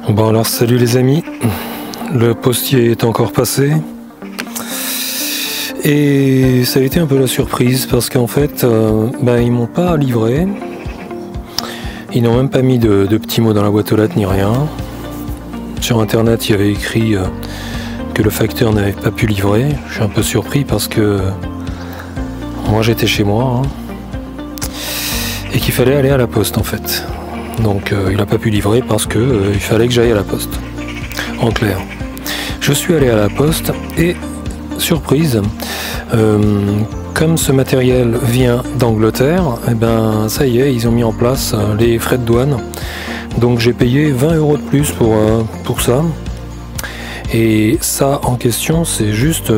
Bon alors salut les amis, le postier est encore passé et ça a été un peu la surprise parce qu'en fait ils m'ont pas livré, ils n'ont même pas mis de petits mots dans la boîte aux lettres ni rien. Sur internet il y avait écrit que le facteur n'avait pas pu livrer. Je suis un peu surpris parce que moi j'étais chez moi et qu'il fallait aller à la poste en fait. Donc il n'a pas pu livrer parce que il fallait que j'aille à la poste. En clair, je suis allé à la poste et surprise, comme ce matériel vient d'Angleterre, et ben ça y est, ils ont mis en place les frais de douane. Donc j'ai payé 20 € de plus pour ça. Et ça en question, c'est juste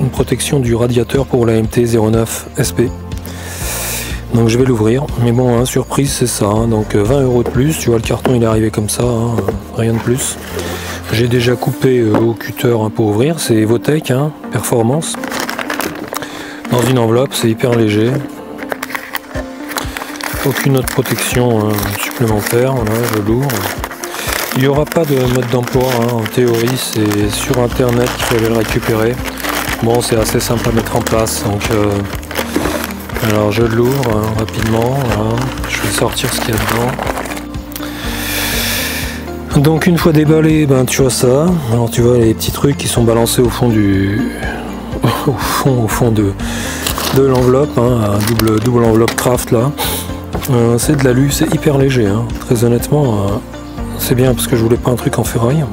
une protection du radiateur pour la MT-09 SP. Donc je vais l'ouvrir, mais bon, surprise c'est ça, donc 20 € de plus, tu vois le carton il est arrivé comme ça, rien de plus. J'ai déjà coupé au cutter pour ouvrir, c'est Evotech, Performance. Dans une enveloppe, c'est hyper léger. Aucune autre protection supplémentaire, voilà, je l'ouvre. Il n'y aura pas de mode d'emploi, en théorie c'est sur internet qu'il faut aller le récupérer. Bon, c'est assez simple à mettre en place, donc... alors je l'ouvre rapidement, voilà. Je vais sortir ce qu'il y a dedans. Donc une fois déballé, tu vois ça. Alors tu vois les petits trucs qui sont balancés au fond au fond de l'enveloppe, double enveloppe craft là. C'est de l'alu, c'est hyper léger, très honnêtement. C'est bien parce que je voulais pas un truc en ferraille.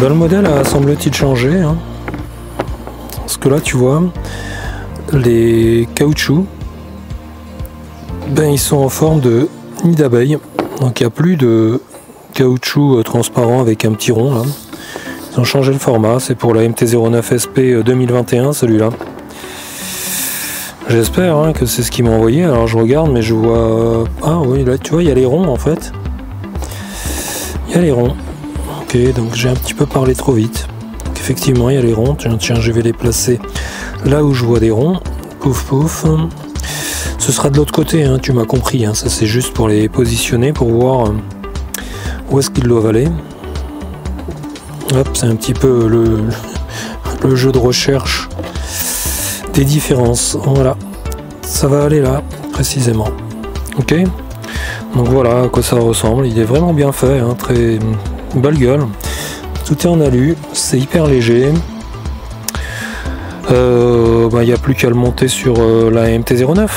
Le modèle a semble-t-il changé. Parce que là tu vois. Les caoutchoucs, ils sont en forme de nid d'abeille, donc il n'y a plus de caoutchouc transparent avec un petit rond là. Ils ont changé le format, c'est pour la MT-09 SP 2021 celui-là. J'espère que c'est ce qu'ils m'ont envoyé. Alors je regarde mais je vois... ah oui, là tu vois il y a les ronds en fait. Il y a les ronds. Ok, donc j'ai un petit peu parlé trop vite. Donc, effectivement il y a les ronds, tiens je vais les placer là où je vois des ronds, pouf pouf. Ce sera de l'autre côté, tu m'as compris, ça c'est juste pour les positionner, pour voir où est-ce qu'ils doivent aller. Hop, c'est un petit peu le jeu de recherche des différences. Voilà, ça va aller là, précisément. Ok, donc voilà à quoi ça ressemble, il est vraiment bien fait, très belle gueule. Tout est en alu, c'est hyper léger. Il n'y a plus qu'à le monter sur la MT-09.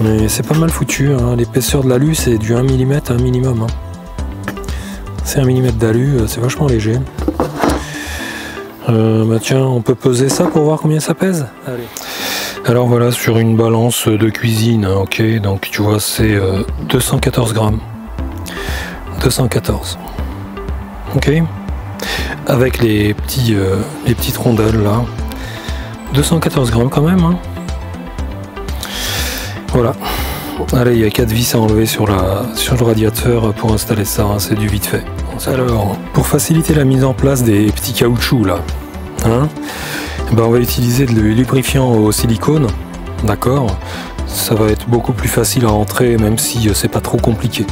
Mais c'est pas mal foutu, l'épaisseur de l'alu c'est du 1 mm minimum. C'est 1 mm d'alu, c'est vachement léger. Tiens, on peut peser ça pour voir combien ça pèse. Allez. Alors voilà, sur une balance de cuisine, ok, donc tu vois c'est 214 grammes. 214. Ok. Avec les petites rondelles là, 214 grammes quand même. Voilà. Allez, il y a 4 vis à enlever sur le radiateur pour installer ça, c'est du vite fait. Alors, pour faciliter la mise en place des petits caoutchoucs là, on va utiliser le lubrifiant au silicone, d'accord. Ça va être beaucoup plus facile à rentrer, même si c'est pas trop compliqué.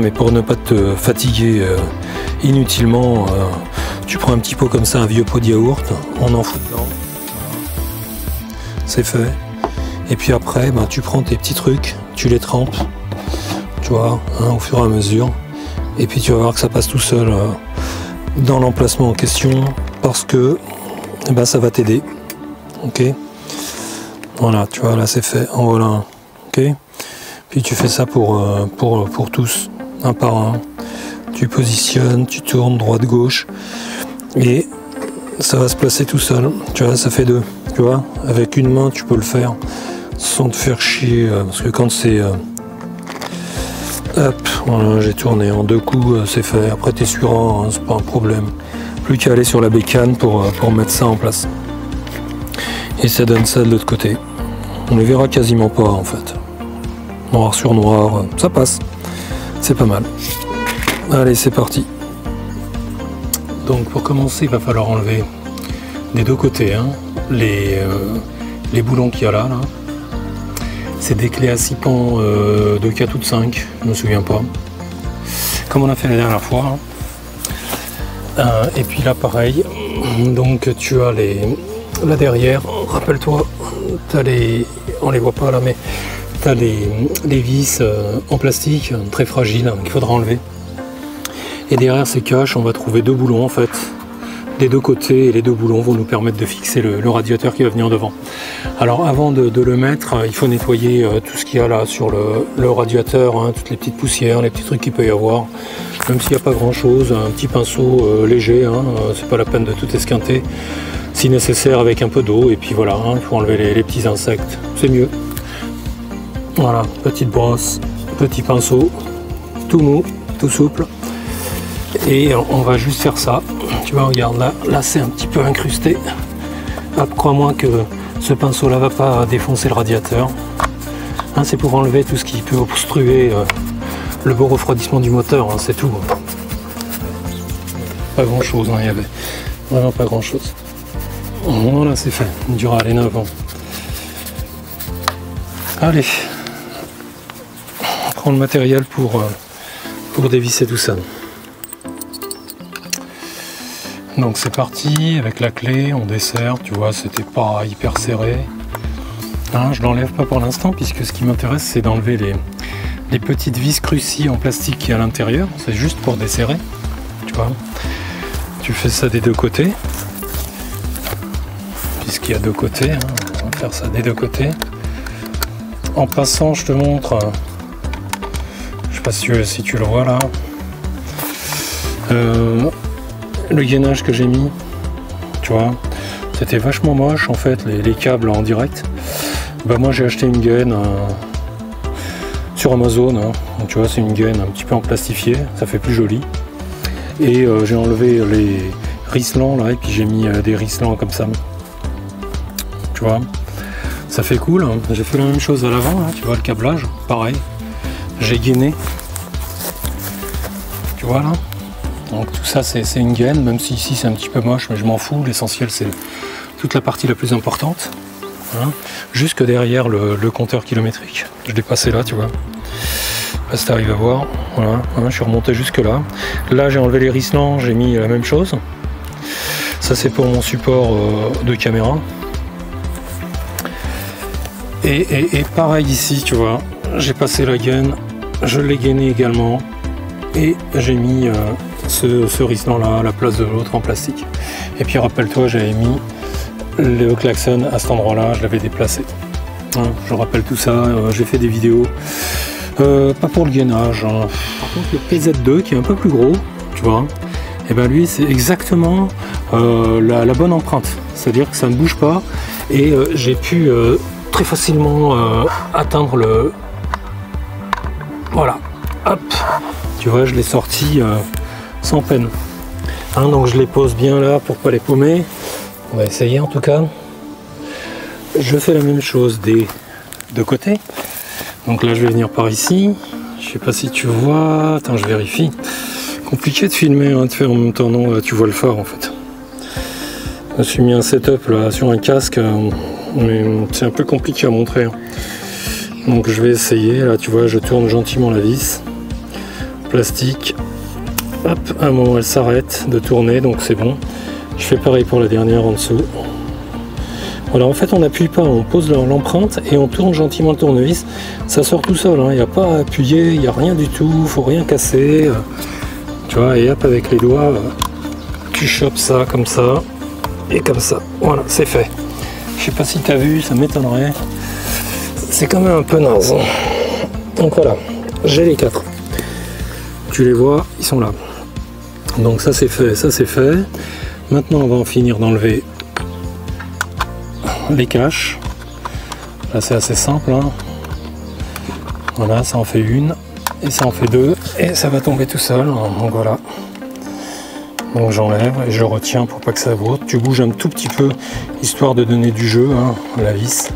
Mais pour ne pas te fatiguer inutilement, tu prends un petit pot comme ça, un vieux pot de yaourt, on en fout dedans. C'est fait. Et puis après, tu prends tes petits trucs, tu les trempes, tu vois, au fur et à mesure. Et puis tu vas voir que ça passe tout seul dans l'emplacement en question, parce que ça va t'aider. Ok. Voilà, tu vois, là c'est fait, en voilà un. Ok. Puis tu fais ça pour tous, un par un. Tu positionnes, tu tournes droite-gauche, et ça va se placer tout seul. Tu vois, ça fait 2. Tu vois, avec une main tu peux le faire sans te faire chier, parce que quand c'est hop, voilà, j'ai tourné en 2 coups, c'est fait. Après t'es sûr, c'est pas un problème. Plus qu'à aller sur la bécane pour mettre ça en place. Et ça donne ça de l'autre côté. On les verra quasiment pas en fait. Noir sur noir, ça passe. C'est pas mal. Allez, c'est parti. Donc pour commencer, il va falloir enlever des deux côtés les boulons qu'il y a là. C'est des clés à 6 pans de 4 ou de 5, je me souviens pas. comme on a fait la dernière fois. Et puis là pareil, donc tu as là derrière, rappelle-toi, tu as on les voit pas là, mais tu as les vis en plastique très fragiles qu'il faudra enlever. Et derrière ces caches, on va trouver 2 boulons en fait, des 2 côtés, et les 2 boulons vont nous permettre de fixer le radiateur qui va venir devant. Alors avant de le mettre, il faut nettoyer tout ce qu'il y a là sur le radiateur, hein, toutes les petites poussières, les petits trucs qu'il peut y avoir. Même s'il n'y a pas grand chose, un petit pinceau léger, hein, c'est pas la peine de tout esquinter. Si nécessaire avec un peu d'eau, et puis voilà, hein, il faut enlever les petits insectes, c'est mieux. Voilà, petite brosse, petit pinceau, tout mou, tout souple. Et on va juste faire ça. Tu vois, regarde, là c'est un petit peu incrusté. Hop, crois-moi que ce pinceau là va pas défoncer le radiateur. Hein, c'est pour enlever tout ce qui peut obstruer le beau refroidissement du moteur, hein, c'est tout. Pas grand chose, hein, il y avait vraiment pas grand chose. Voilà, c'est fait. Dural et 9 ans. Allez, on prend le matériel pour dévisser tout ça. Donc c'est parti, avec la clé, on desserre, tu vois, c'était pas hyper serré. Hein, je l'enlève pas pour l'instant, puisque ce qui m'intéresse, c'est d'enlever les petites vis crucies en plastique qui est à l'intérieur. C'est juste pour desserrer, tu vois. Tu fais ça des 2 côtés, puisqu'il y a 2 côtés, hein, on va faire ça des 2 côtés. En passant, je te montre, je sais pas si tu le vois là, le gainage que j'ai mis, tu vois, c'était vachement moche en fait, les câbles en direct. Bah moi j'ai acheté une gaine sur Amazon, hein. Donc, tu vois, c'est une gaine un petit peu en plastifié, ça fait plus joli. Et j'ai enlevé les risselants là, et puis j'ai mis des risselants comme ça. Tu vois, ça fait cool, hein. J'ai fait la même chose à l'avant, tu vois le câblage, pareil. J'ai gainé. Tu vois là. Donc tout ça c'est une gaine, même si ici c'est un petit peu moche, mais je m'en fous, l'essentiel c'est toute la partie la plus importante, hein, jusque derrière le compteur kilométrique. Je l'ai passé là, tu vois. Là si tu arrives à voir, voilà, hein, je suis remonté jusque là. Là j'ai enlevé les risselants, j'ai mis la même chose. Ça c'est pour mon support de caméra. Et pareil ici, tu vois, j'ai passé la gaine, je l'ai gainé également, et j'ai mis ce risselant là à la place de l'autre en plastique. Et puis rappelle-toi, j'avais mis le klaxon à cet endroit là, je l'avais déplacé, hein, je rappelle tout ça. J'ai fait des vidéos pas pour le gainage, hein. Par contre le PZ2 qui est un peu plus gros, tu vois, et ben lui c'est exactement la bonne empreinte, c'est à dire que ça ne bouge pas, et j'ai pu très facilement atteindre le, voilà, hop, tu vois, je l'ai sorti sans peine, hein, donc je les pose bien là pour pas les paumer. On va essayer en tout cas. Je fais la même chose des 2 côtés. Donc là je vais venir par ici. Je sais pas si tu vois. Attends, je vérifie. Compliqué de filmer, hein, de faire en même temps. Non, là, tu vois le phare en fait. Je me suis mis un setup là sur un casque, mais c'est un peu compliqué à montrer, hein. Donc je vais essayer. Là tu vois, je tourne gentiment la vis. Plastique. Hop, à un moment elle s'arrête de tourner, donc c'est bon. Je fais pareil pour la dernière en dessous. Voilà, en fait on n'appuie pas, on pose l'empreinte et on tourne gentiment le tournevis. Ça sort tout seul, hein. Il n'y a pas à appuyer, il n'y a rien du tout, il faut rien casser. Tu vois, et hop, avec les doigts, tu chopes ça comme ça et comme ça. Voilà, c'est fait. Je sais pas si tu as vu, ça m'étonnerait. C'est quand même un peu naze. Donc voilà, j'ai les 4. Tu les vois, ils sont là. Donc ça c'est fait, ça c'est fait. Maintenant on va en finir d'enlever les caches. Là c'est assez simple, hein. Voilà, ça en fait une et ça en fait 2 et ça va tomber tout seul, hein. Donc voilà. Donc j'enlève et je retiens pour pas que ça broute. Tu bouges un tout petit peu histoire de donner du jeu, hein, à la vis.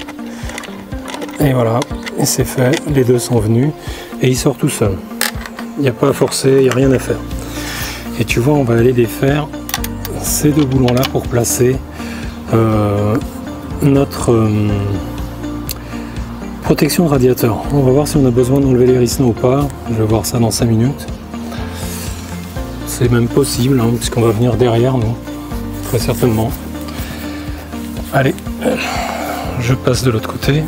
Et voilà, et c'est fait, les 2 sont venus et il sort tout seul. Il n'y a pas à forcer, il n'y a rien à faire. Et tu vois, on va aller défaire ces 2 boulons là pour placer notre protection de radiateur. On va voir si on a besoin d'enlever les risselants ou pas. Je vais voir ça dans 5 minutes. c'est même possible, hein, puisqu'on va venir derrière nous, très certainement. Allez, je passe de l'autre côté.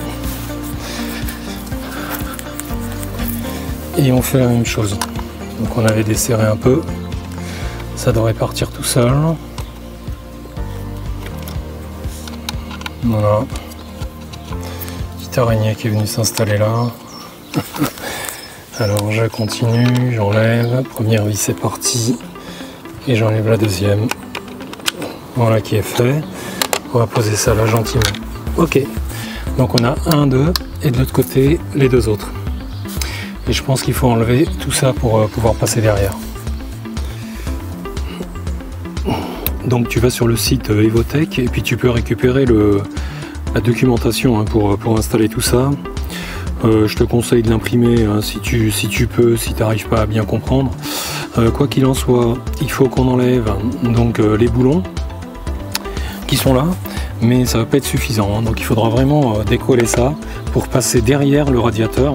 Et on fait la même chose. Donc on avait desserré un peu. Ça devrait partir tout seul. Voilà. Petite araignée qui est venue s'installer là. Alors je continue, j'enlève. Première vis c'est parti. Et j'enlève la deuxième. Voilà qui est fait. On va poser ça là gentiment. Ok. Donc on a 1, 2 et de l'autre côté les deux autres. Et je pense qu'il faut enlever tout ça pour pouvoir passer derrière. Donc tu vas sur le site Evotech et puis tu peux récupérer la documentation hein, pour installer tout ça. Je te conseille de l'imprimer hein, si tu peux, si tu n'arrives pas à bien comprendre. Quoi qu'il en soit, il faut qu'on enlève donc, les boulons qui sont là, mais ça ne va pas être suffisant. Hein, donc il faudra vraiment décoller ça pour passer derrière le radiateur.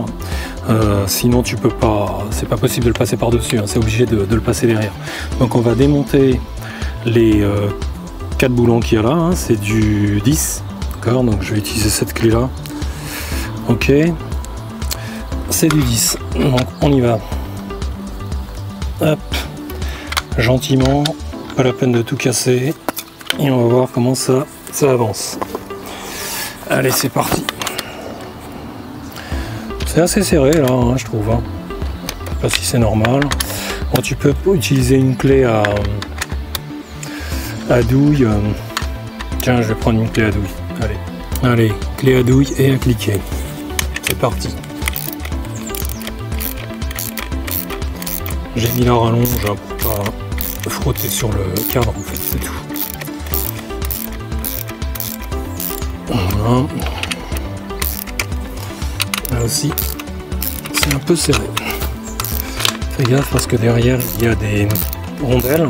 Sinon tu peux pas, c'est pas possible de le passer par dessus, hein, c'est obligé de le passer derrière. Donc on va démonter les 4 boulons qu'il y a là, hein, c'est du 10, d'accord, donc je vais utiliser cette clé là. Ok, c'est du 10, donc on y va. Hop, gentiment, pas la peine de tout casser, et on va voir comment ça avance. Allez, c'est parti. C'est assez serré là, hein, je trouve. Hein. Je sais pas si c'est normal. Bon, tu peux utiliser une clé à douille. Tiens, je vais prendre une clé à douille. Allez, clé à douille et à cliquer. C'est parti. J'ai mis la rallonge pour pas frotter sur le cadre en fait, c'est tout. Voilà. Là aussi, c'est un peu serré. Fais gaffe parce que derrière il y a des rondelles.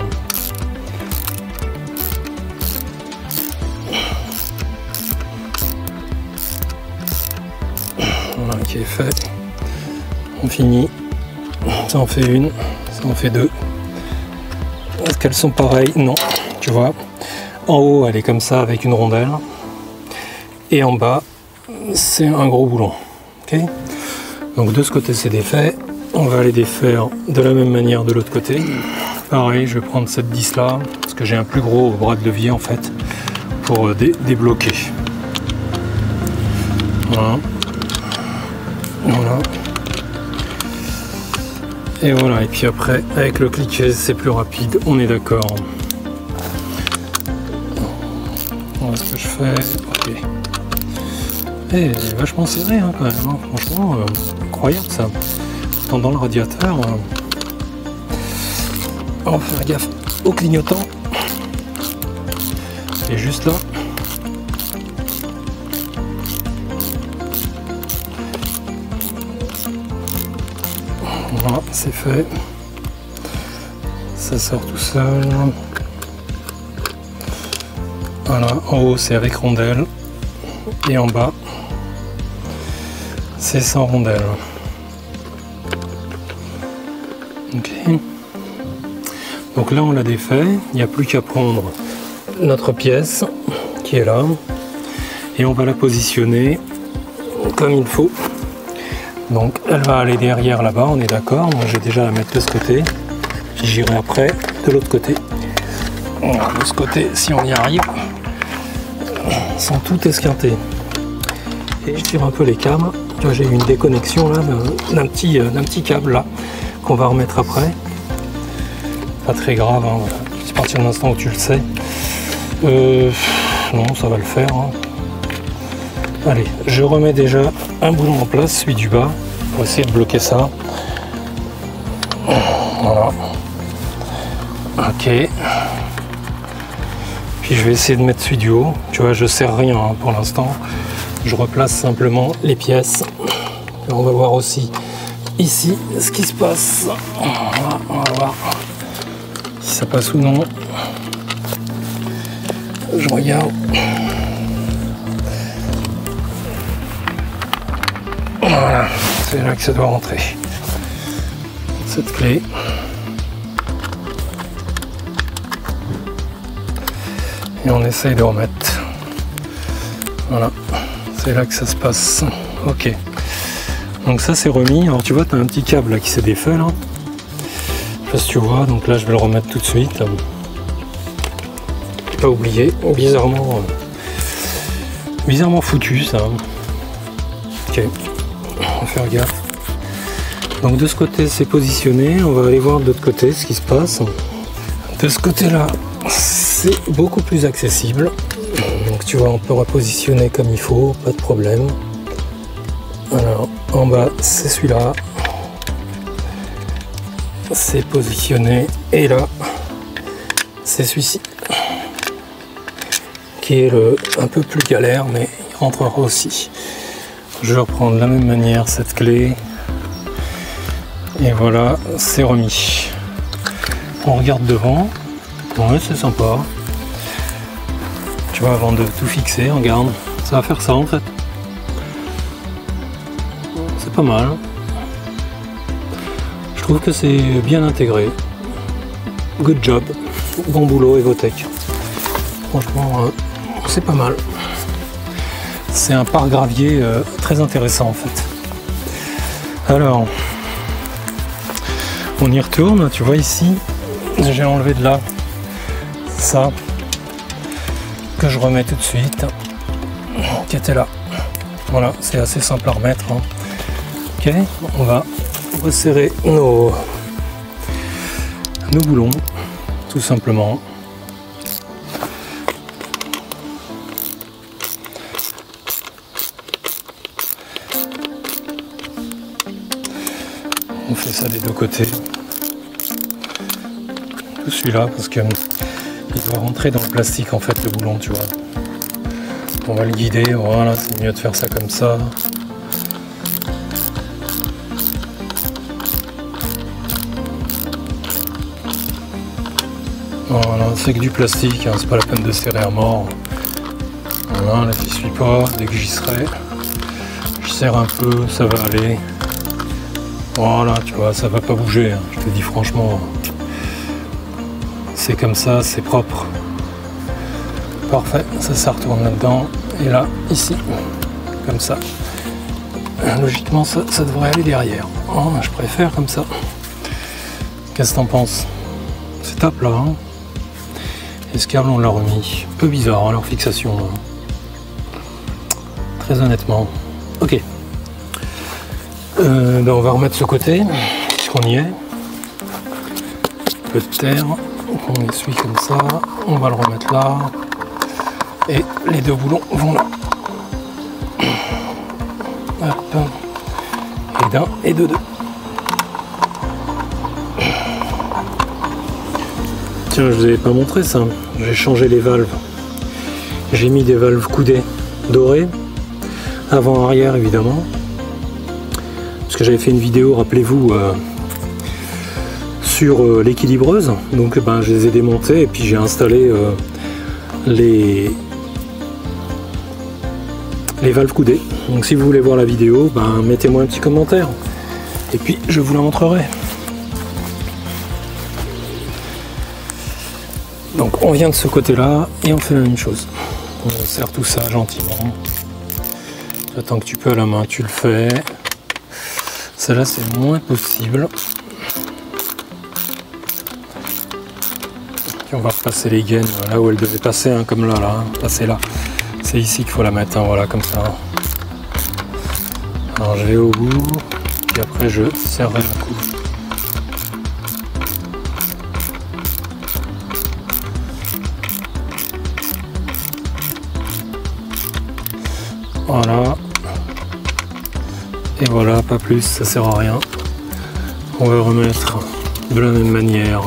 Voilà qui est fait. On finit. Ça en fait une, ça en fait deux. Est-ce qu'elles sont pareilles? Non. Tu vois, en haut elle est comme ça avec une rondelle. Et en bas, c'est un gros boulon. Okay, donc de ce côté c'est défait, on va aller défaire de la même manière de l'autre côté. Pareil, je vais prendre cette 10 là, parce que j'ai un plus gros bras de levier en fait, pour débloquer. Voilà. Voilà. Et voilà, et puis après, avec le cliquet c'est plus rapide, on est d'accord. Voilà ce que je fais, ok. Et vachement serré hein, quand même, hein. Franchement, incroyable ça. Pourtant dans le radiateur, on va faire gaffe au clignotant. Et juste là. Voilà, c'est fait. Ça sort tout seul. Voilà, en haut c'est avec rondelle. Et en bas, c'est sans rondelle. Ok. Donc là on l'a défait, il n'y a plus qu'à prendre notre pièce qui est là et on va la positionner comme il faut. Donc elle va aller derrière là-bas, on est d'accord. Moi je vais déjà la mettre de ce côté, puis j'irai après de l'autre côté. Voilà, de ce côté, si on y arrive, sans tout esquinter. Et je tire un peu les câbles. J'ai eu une déconnexion là d'un petit câble là qu'on va remettre après. Pas très grave, hein, voilà. C'est à partir de l'instant où tu le sais. Non, ça va le faire. Hein. Allez, je remets déjà un boulon en place, celui du bas, pour essayer de bloquer ça. Voilà. Ok. Puis je vais essayer de mettre celui du haut. Tu vois, je serre rien hein, pour l'instant. Je replace simplement les pièces. Et on va voir aussi ici ce qui se passe. Voilà, on va voir si ça passe ou non. Je regarde. Voilà, c'est là que ça doit rentrer. Cette clé. Et on essaye de remettre. Voilà, c'est là que ça se passe. Ok. Donc ça c'est remis. Alors tu vois, tu as un petit câble là qui s'est défait là. Je sais pas si tu vois, donc là je vais le remettre tout de suite. Là. Pas oublié, bizarrement foutu ça. Ok, on va faire gaffe. Donc de ce côté c'est positionné, on va aller voir de l'autre côté ce qui se passe. De ce côté là c'est beaucoup plus accessible. Donc tu vois on peut repositionner comme il faut, pas de problème. Alors en bas c'est celui-là. C'est positionné et là c'est celui-ci. Qui est un peu plus galère mais il rentrera aussi. Je vais reprendre de la même manière cette clé et voilà c'est remis. On regarde devant, ouais c'est sympa. Tu vois avant de tout fixer, regarde, ça va faire ça en fait. C'est pas mal. Je trouve que c'est bien intégré. Good job, bon boulot Evotech. Franchement c'est pas mal. C'est un pare-gravier très intéressant en fait. Alors, on y retourne. Tu vois ici, j'ai enlevé de là ça que je remets tout de suite, qui était là. Voilà, c'est assez simple à remettre. Hein. Ok, on va resserrer nos boulons, tout simplement. On fait ça des deux côtés. Tout celui-là parce que il doit rentrer dans le plastique en fait le boulon, tu vois. On va le guider, voilà, c'est mieux de faire ça comme ça. Voilà, c'est que du plastique, hein, c'est pas la peine de serrer à mort. Voilà, là j'y suis pas, dès que j'y serai, je serre un peu, ça va aller. Voilà, tu vois, ça va pas bouger, hein. Je te dis franchement, c'est comme ça, c'est propre. Parfait, ça retourne là-dedans, et là, ici, comme ça. Logiquement, ça devrait aller derrière. Oh, je préfère comme ça. Qu'est-ce que t'en penses? C'est top là, hein. Et ce câble, on l'a remis. Un peu bizarre, hein, leur fixation. Là. Très honnêtement. Ok. Ben on va remettre ce côté, puisqu'on y est. Un peu de terre, on essuie comme ça, on va le remettre là, et les deux boulons vont là. Hop. Et d'un et de deux. Tiens, je vous avais pas montré ça, j'ai changé les valves. J'ai mis des valves coudées dorées, avant-arrière évidemment. Parce que j'avais fait une vidéo, rappelez-vous, sur l'équilibreuse. Donc ben, je les ai démontées et puis j'ai installé les valves coudées. Donc si vous voulez voir la vidéo, ben, mettez-moi un petit commentaire. Et puis je vous la montrerai. Donc on vient de ce côté-là et on fait la même chose. On serre tout ça gentiment. Tant que tu peux à la main, tu le fais. Celle-là, c'est moins possible. Puis on va repasser les gaines là où elles devaient passer, hein, comme là, hein, passer là. C'est ici qu'il faut la mettre, hein, voilà, comme ça. Alors je vais au bout, puis après je serrerai un coup. Voilà. Et voilà, pas plus, ça sert à rien. On va remettre de la même manière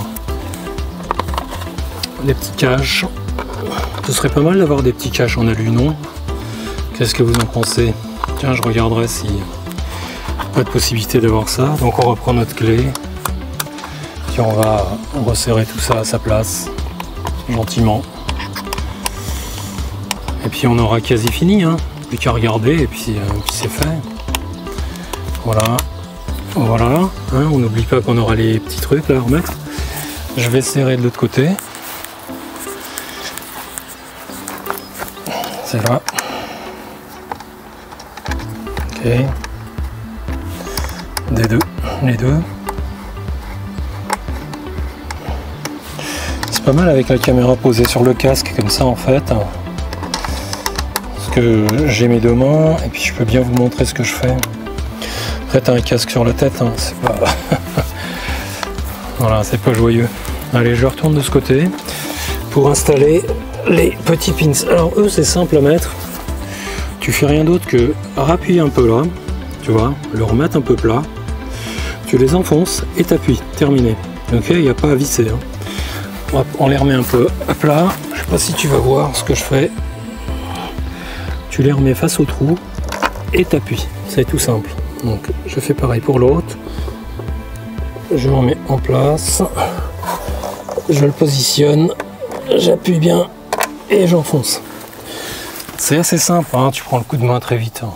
des petits caches. Ce serait pas mal d'avoir des petits caches en alu, non? Qu'est-ce que vous en pensez? Tiens, je regarderai si pas de possibilité d'avoir ça. Donc on reprend notre clé. Puis on va resserrer tout ça à sa place, gentiment. Et puis on aura quasi fini, hein. Plus qu'à regarder et puis c'est fait. Voilà, voilà, hein, on n'oublie pas qu'on aura les petits trucs là à remettre. Je vais serrer de l'autre côté. c'est là. Ok. Les deux. C'est pas mal avec la caméra posée sur le casque comme ça en fait. Parce que j'ai mes deux mains et puis je peux bien vous montrer ce que je fais. Après t'as un casque sur la tête, hein, c'est pas... voilà, c'est pas joyeux. Allez, je retourne de ce côté pour installer les petits pins. Alors eux c'est simple à mettre. Tu fais rien d'autre que rappuyer un peu là, tu vois, le remettre un peu plat. Tu les enfonces et t'appuies, terminé. Ok, il n'y a pas à visser. Hein. Hop, on les remet un peu à plat. Je sais pas si tu vas voir ce que je fais. Tu les remets face au trou et t'appuies. C'est tout simple. Donc je fais pareil pour l'autre. Je le remets en place. Je le positionne. J'appuie bien et j'enfonce. C'est assez simple, hein, tu prends le coup de main très vite. Hein.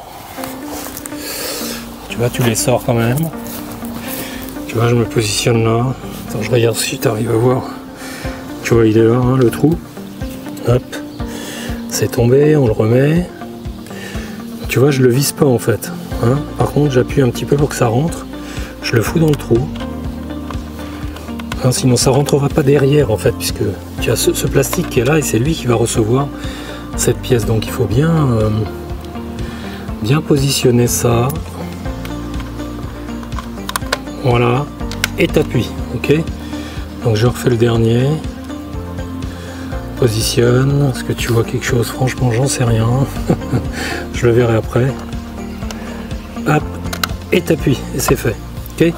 Tu vois, tu les sors quand même. Tu vois, je me positionne là. Attends, je regarde si tu arrives à voir. Tu vois, il est là, hein, le trou. Hop. C'est tombé, on le remet. Tu vois, je le vise pas en fait. Hein. Par contre, j'appuie un petit peu pour que ça rentre. Je le fous dans le trou. Hein, sinon, ça rentrera pas derrière en fait, puisque tu as ce plastique qui est là et c'est lui qui va recevoir cette pièce, donc il faut bien positionner ça, voilà, et t'appuies, ok. Donc je refais le dernier, positionne. Est-ce que tu vois quelque chose? Franchement j'en sais rien. Je le verrai après. Hop, et t'appuies et c'est fait, ok.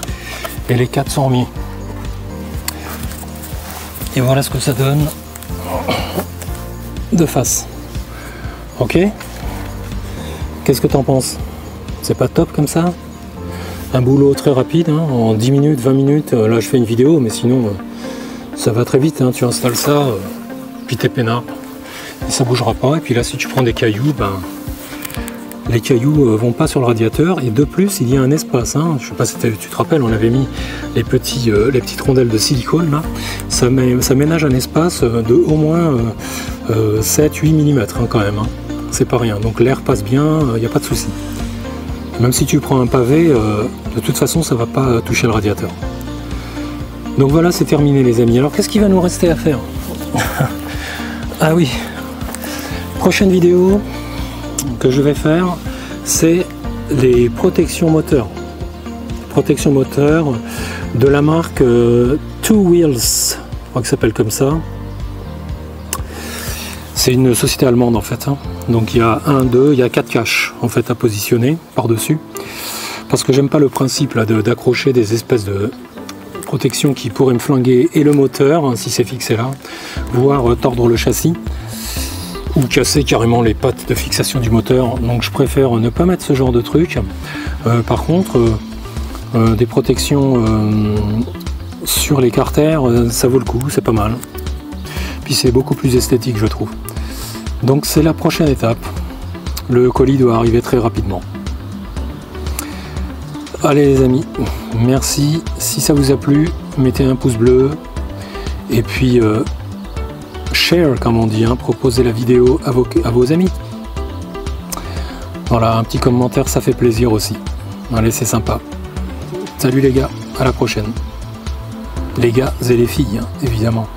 Et les 4 sont remis et voilà ce que ça donne de face. Ok, qu'est-ce que t'en penses? C'est pas top comme ça? Un boulot très rapide, hein, en 10 minutes, 20 minutes, là je fais une vidéo, mais sinon ça va très vite, hein, tu installes ça, puis t'es peinard, et ça bougera pas, et puis là si tu prends des cailloux, ben, les cailloux vont pas sur le radiateur, et de plus il y a un espace, hein, je sais pas si tu te rappelles, on avait mis les petites rondelles de silicone, là, ça ménage un espace de au moins 7-8 mm hein, quand même. Hein. C'est pas rien, donc l'air passe bien, il n'y a pas de souci. Même si tu prends un pavé, de toute façon ça va pas toucher le radiateur. Donc voilà, c'est terminé les amis. Alors qu'est-ce qu'il va nous rester à faire? Ah oui, prochaine vidéo que je vais faire, c'est les protections moteurs. Protections moteurs de la marque Two Wheels, je crois que ça s'appelle comme ça. C'est une société allemande en fait, hein. Donc il y a 1, 2, il y a 4 caches en fait à positionner par-dessus. Parce que j'aime pas le principe là d'accrocher des espèces de protections qui pourraient me flinguer et le moteur, hein, si c'est fixé là, voire tordre le châssis, ou casser carrément les pattes de fixation du moteur. Donc je préfère ne pas mettre ce genre de truc. Par contre, des protections sur les carters, ça vaut le coup, c'est pas mal. Puis c'est beaucoup plus esthétique je trouve. Donc c'est la prochaine étape. Le colis doit arriver très rapidement. Allez les amis, merci. Si ça vous a plu, mettez un pouce bleu. Et puis share comme on dit, hein, proposez la vidéo à vos amis. Voilà, un petit commentaire, ça fait plaisir aussi. Allez, c'est sympa. Salut les gars, à la prochaine. Les gars et les filles, hein, évidemment.